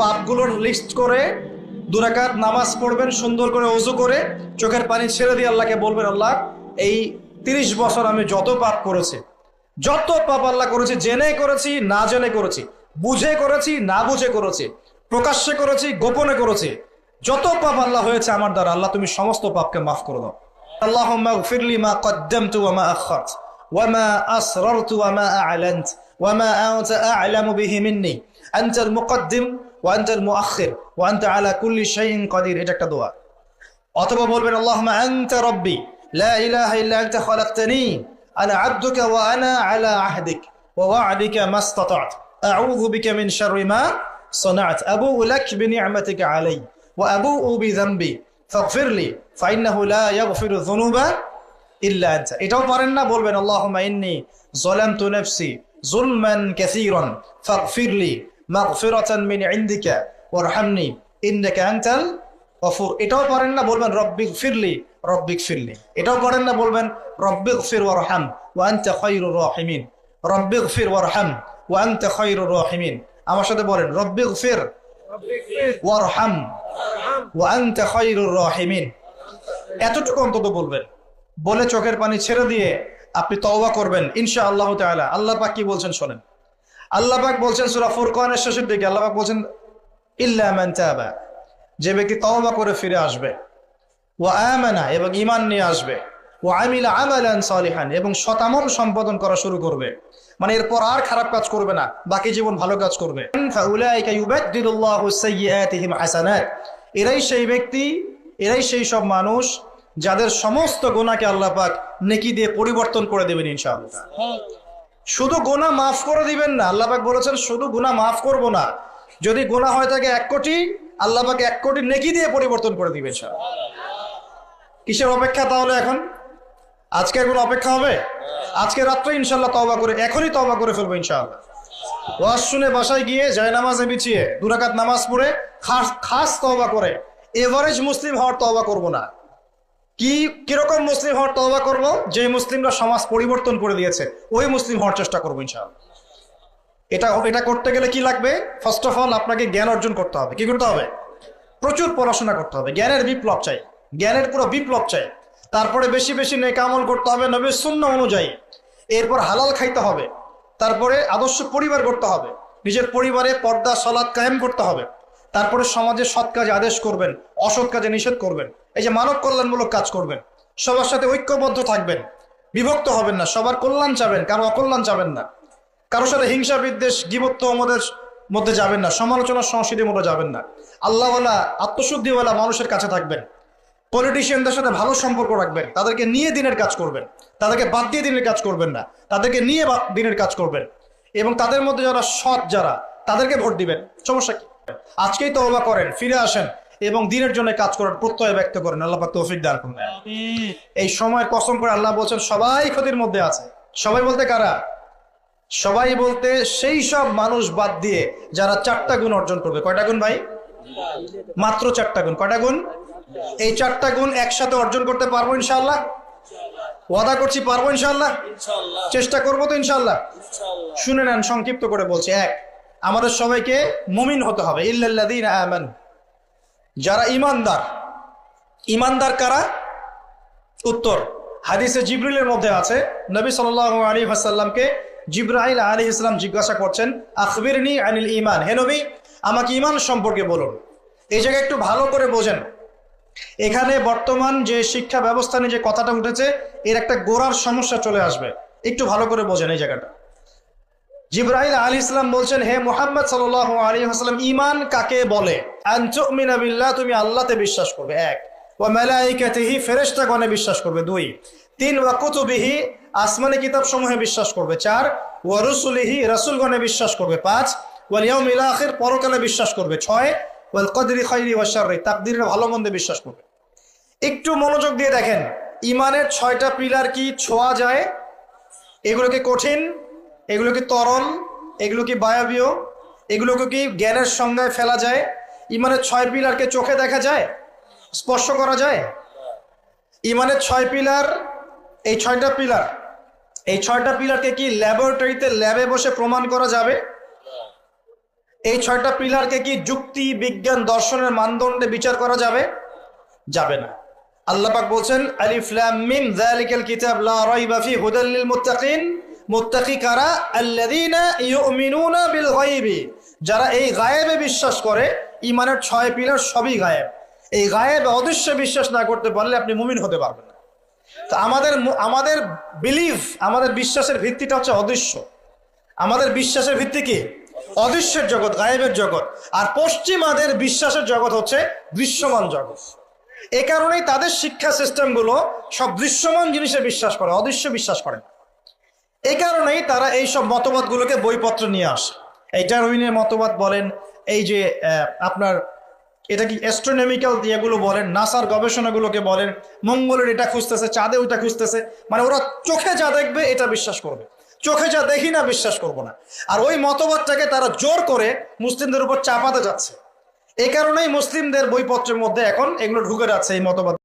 পাপগুলোর list করে 2 রাকাত নামাজ পড়বেন, সুন্দর করে ওযু করে চোখের পানি ছেড়ে দিয়ে আল্লাহকে বলবেন, আল্লাহ এই 30 বছর আমি যত পাপ করেছি, যত পাপ আল্লাহ করেছি, জেনে করেছি না জেনে করেছি, বুঝে করেছি না বুঝে করেছি, প্রকাশ্যে করেছি গোপনে করেছি, যত পাপ আল্লাহ হয়েছে আমার দ্বারা, আল্লাহ তুমি সমস্ত পাপকে মাফ করে দাও। আল্লাহুম্মা গফিরলি মা কদ্দামতু ওয়া মা আখখারতু ওয়া মা আসরারতু ওয়া মা আ'লানতু ওয়া মা আনতা আ'লামু বিহি মিন্নি আনতাল মুকদ্দিম ওয়া আনতাল মুআখির ওয়া আনতা আলা কুল্লি শাইইন কাদির। এটা একটা দোয়া। অথবা বলবেন, আল্লাহুম্মা আনতা রাব্বি লা ইলাহা ইল্লা আনতা খালাকতানি আনা আবদুকা ওয়া আনা আলা আহদিক ওয়া ওয়া'দিকা মাস্তাতা'তু আউযু বিকা মিন শাররি মা সানা'তু আবু'ু লাক বিনি'মাতিকা আলাইয়া ওয়া আবু'ু বিযানবি ফাগফিরলি ফাইন্নাহু লা ইয়াগফিরু যুনুবা ইল্লা আনতা। এটাও পারেন না, বলবেন, আল্লাহুম্মা ইন্নী যালামতু নাফসি যুলমান কাসীরান ফাগফিরলি মাগফিরাতান মিন ইনদিকা ওয়ারহামনি ইন্নাকা আনতাল গফুর। এটাও পারেন না, বলবেন, রব্বিগফিরলি রব্বিগফিরলি। এটাও পারেন না, বলবেন, রব্বিগফির ওয়ারহাম ওয়া আনতা খায়রুর রাহিমিন, রব্বিগফির ওয়ারহাম ওয়া আনতা খায়রুর রাহিমিন। আমার সাথে বলেন, রব্বিগফির ওয়ারহাম ওয়া আনতা খায়রুর রাহিমিন। এতটুকু অন্তত বলবেন, বলে চোখের পানি ছেড়ে দিয়ে আপনি তওবা করবেন ইনশাআল্লাহ তাআলা। আল্লাহ পাক কি বলছেন শোনেন। আল্লাহ পাক বলছেন সূরা ফুরকানের শেষের দিকে, আল্লাহ পাক বলছেন, ইল্লা মান তাবা, যে ব্যক্তি তওবা করে ফিরে আসবে, ওয়া আমানা, এবং ঈমান নিয়ে আসবে, ওয়া আমিলা আমালান সালিহান, এবং সৎ-আমল সম্পাদন করা শুরু করবে, মানে এরপর আর খারাপ কাজ করবে না, বাকি জীবন ভালো কাজ করবে। ফাউলাইকা ইউবাদদিলুল্লাহু সাইয়্যাতিহিম হাসানাত। এরাই সেই ব্যক্তি, এরাই সেই সব মানুষ যাদের সমস্ত গুনাহকে আল্লাহ পাক নেকি দিয়ে পরিবর্তন করে দেবেন ইনশাআল্লাহ। শুধু গুনাহ মাফ করে দিবেন না, আল্লাহ পাক বলেছেন শুধু গুনাহ মাফ করব না, যদি গুনাহ হয় থাকে 1 কোটি, আল্লাহ পাক 1 কোটি নেকি দিয়ে পরিবর্তন করে দিবেন ইনশাআল্লাহ। কিসের অপেক্ষা তাহলে? এখন আজকে কোনো অপেক্ষা হবে? আজকে রাত্রে ইনশাআল্লাহ তওবা করে, এখনই তওবা করে ফেলবো ইনশাআল্লাহ। ওয়াজ শুনে বাসায় গিয়ে জায়নামাজে বিছিয়ে 2 রাকাত নামাজ পড়ে খাস তওবা করে, এভারেজ মুসলিম হওয়ার তওবা করব না। কিরকম মুসলিম হওয়ার তওবা করব? যে মুসলিমরা সমাজ পরিবর্তন করে দিয়েছে, ওই মুসলিম হওয়ার চেষ্টা করবো ইনশাআল্লাহ। এটা করতে গেলে কি লাগবে? ফার্স্ট অফ অল আপনাকে জ্ঞান অর্জন করতে হবে। কি করতে হবে? প্রচুর পড়াশোনা করতে হবে। জ্ঞানের বিপ্লব চাই, জ্ঞানের পুরো বিপ্লব চাই। তারপরে বেশি বেশি নেক আমল করতে হবে নবীর সুন্নাহ অনুযায়ী। এরপর হালাল খাইতে হবে। তারপরে আদর্শ পরিবার করতে হবে, নিজের পরিবারে পর্দা সালাত কায়েম করতে হবে। তারপরে সমাজে সৎ কাজে আদেশ করবেন, অসৎ কাজে নিষেধ করবেন। এই যে মানব কল্যাণমূলক কাজ করবেন, সবার সাথে ঐক্যবদ্ধ থাকবেন, বিভক্ত হবেন না, সবার কল্যাণ চাবেন, কারো অকল্যাণ চাবেন না, কারোর সাথে হিংসা বিদ্বেষ গীবত্ব আমাদের মধ্যে যাবেন না, সমালোচনা সংস্কৃতির মধ্যে যাবেন না। আল্লাহওয়ালা আত্মশুদ্ধিওয়ালা মানুষের কাছে থাকবেন, পলিটিশিয়ানদের সাথে ভালো সম্পর্ক রাখবেন, তাদেরকে নিয়ে দিনের কাজ করবেন, তাদেরকে বাদ দিয়ে দিনের কাজ করবেন না, তাদেরকে নিয়ে দিনের কাজ করবেন, এবং তাদের মধ্যে যারা সৎ, যারা, তাদেরকে ভোট দিবেন। সমস্যা কি? আজকেই তওবা করেন, ফিরে আসেন এবং দিনের জন্য কাজ করার প্রত্যয় ব্যক্ত করেন। আল্লাহ পাক তৌফিক দান করুন। এই সময়ের কসম করে আল্লাহ বলছেন সবাই ক্ষতির মধ্যে আছে। সবাই বলতে কারা? সবাই বলতে সেই সব মানুষ বাদ দিয়ে যারা 4টা গুণ অর্জন করবে। কয়টা গুণ ভাই? মাত্র 4টা গুণ। কয়টা গুণ? এই 4টা গুণ একসাথে অর্জন করতে পারবো ইনশাআল্লাহ? ওয়াদা করছি পারবো ইনশাআল্লাহ, চেষ্টা করবো তো ইনশাআল্লাহ। শুনে নেন, সংক্ষিপ্ত করে বলছি। 1, আমাদের সবাইকে মুমিন হতে হবে। ইল্লাল্লাযীনা আমানু, যারা ঈমানদার। ঈমানদার কারা? উত্তর হাদিসে জিবরিলের মধ্যে আছে। নবী সাল্লাল্লাহু আলাইহি ওয়াসাল্লামকে জিবরাইল আলাইহিস সালাম জিজ্ঞাসা করছেন, আখবিরনি আনিল ঈমান, হে নবী আমাকে ঈমান সম্পর্কে বলুন। এই জায়গায় একটু ভালো করে বোঝেন, এখানে বর্তমান যে শিক্ষা ব্যবস্থা নিয়ে যে কথাটা উঠেছে, এর একটা গোড়ার সমস্যা চলে আসবে। একটু ভালো করে বোঝেন এই জায়গাটা। জিবরাইল আলাইহিস সালাম বলছেন, হে মুহাম্মদ সাল্লাল্লাহু আলাইহি ওয়াসাল্লাম, ঈমান কাকে বলে? আন তুমিনা বিল্লাহ, তুমি আল্লাহতে বিশ্বাস করবে। 1, ওয়া মালাইকাতিহি, ফেরেশতাগণে বিশ্বাস করবে। 2, 3, ওয়া কুতুবিহি, আসমানি কিতাব সমূহে বিশ্বাস করবে। 4, ওয়া রুসুলিহি, রাসূলগণে বিশ্বাস করবে। 5, ওয়াল ইয়াউমিল আখির, পরকালে বিশ্বাস করবে। 6, ওয়াল কদরি খাইরি ওয়া শাররি, তাকদীরের ভালো মন্দে বিশ্বাস করবে। একটু মনোযোগ দিয়ে দেখেন, ঈমানের 6টা পিলার কি ছোঁয়া যায়? এগুলো কি কঠিন? এগুলো কি তরল? এগুলো কি বায়বীয়? এগুলোকে কি জ্ঞানের সংজ্ঞায় ফেলা যায়? ঈমানের 6 পিলারকে চোখে দেখা যায়, স্পর্শ করা যায়? ঈমানের 6 পিলার, এই 6টা পিলার, এই 6টা পিলারকে কি ল্যাবরেটরিতে ল্যাবে বসে প্রমাণ করা যাবে? এই 6টা পিলারকে কি যুক্তি, বিজ্ঞান, দর্শনের মানদণ্ডে বিচার করা যাবে? যাবে না। আল্লাহ পাক বলছেন আলিফ লাম মিম যালিকাল কিতাব লা রাইবা ফি হুদাল লিল মুত্তাকিন। মুত্তাকি কারা? আল্লাযীনা ইউমিনুনা বিল গায়বি, যারা এই গায়েবে বিশ্বাস করে। ঈমানের 6 পিলার সবই গায়েব। এই গায়েবে অদৃশ্য বিশ্বাস না করতে পারলে আপনি মুমিন হতে পারবেন না। তো আমাদের বিলিভ, আমাদের বিশ্বাসের ভিত্তিটা হচ্ছে অদৃশ্য। আমাদের বিশ্বাসের ভিত্তি কি? অদৃশ্যের জগৎ, গায়েবের জগৎ। আর পশ্চিমাদের বিশ্বাসের জগৎ হচ্ছে দৃশ্যমান জগৎ। এ কারণেই তাদের শিক্ষা সিস্টেমগুলো সব দৃশ্যমান জিনিসে বিশ্বাস করে, অদৃশ্য বিশ্বাস করে না। এই কারণেই তারা এই সব মতবাদগুলোকে বইপত্র নিয়ে আসে। এই ডারউইনের মতবাদ বলেন, এই যে আপনার এটা কি অ্যাস্ট্রোনমিক্যাল দিয়েগুলো বলেন, নাসার গবেষণাগুলোকে বলেন, মঙ্গলের এটা খুঁজতেছে, চাঁদে ওইটা খুঁজতেছে। মানে ওরা চোখে যা দেখবে এটা বিশ্বাস করবে, চোখে যা দেখি না বিশ্বাস করবো না। আর ওই মতবাদটাকে তারা জোর করে মুসলিমদের উপর চাপাতে যাচ্ছে। এই কারণেই মুসলিমদের বইপত্রের মধ্যে এখন এগুলো ঢুকে যাচ্ছে, এই মতবাদ।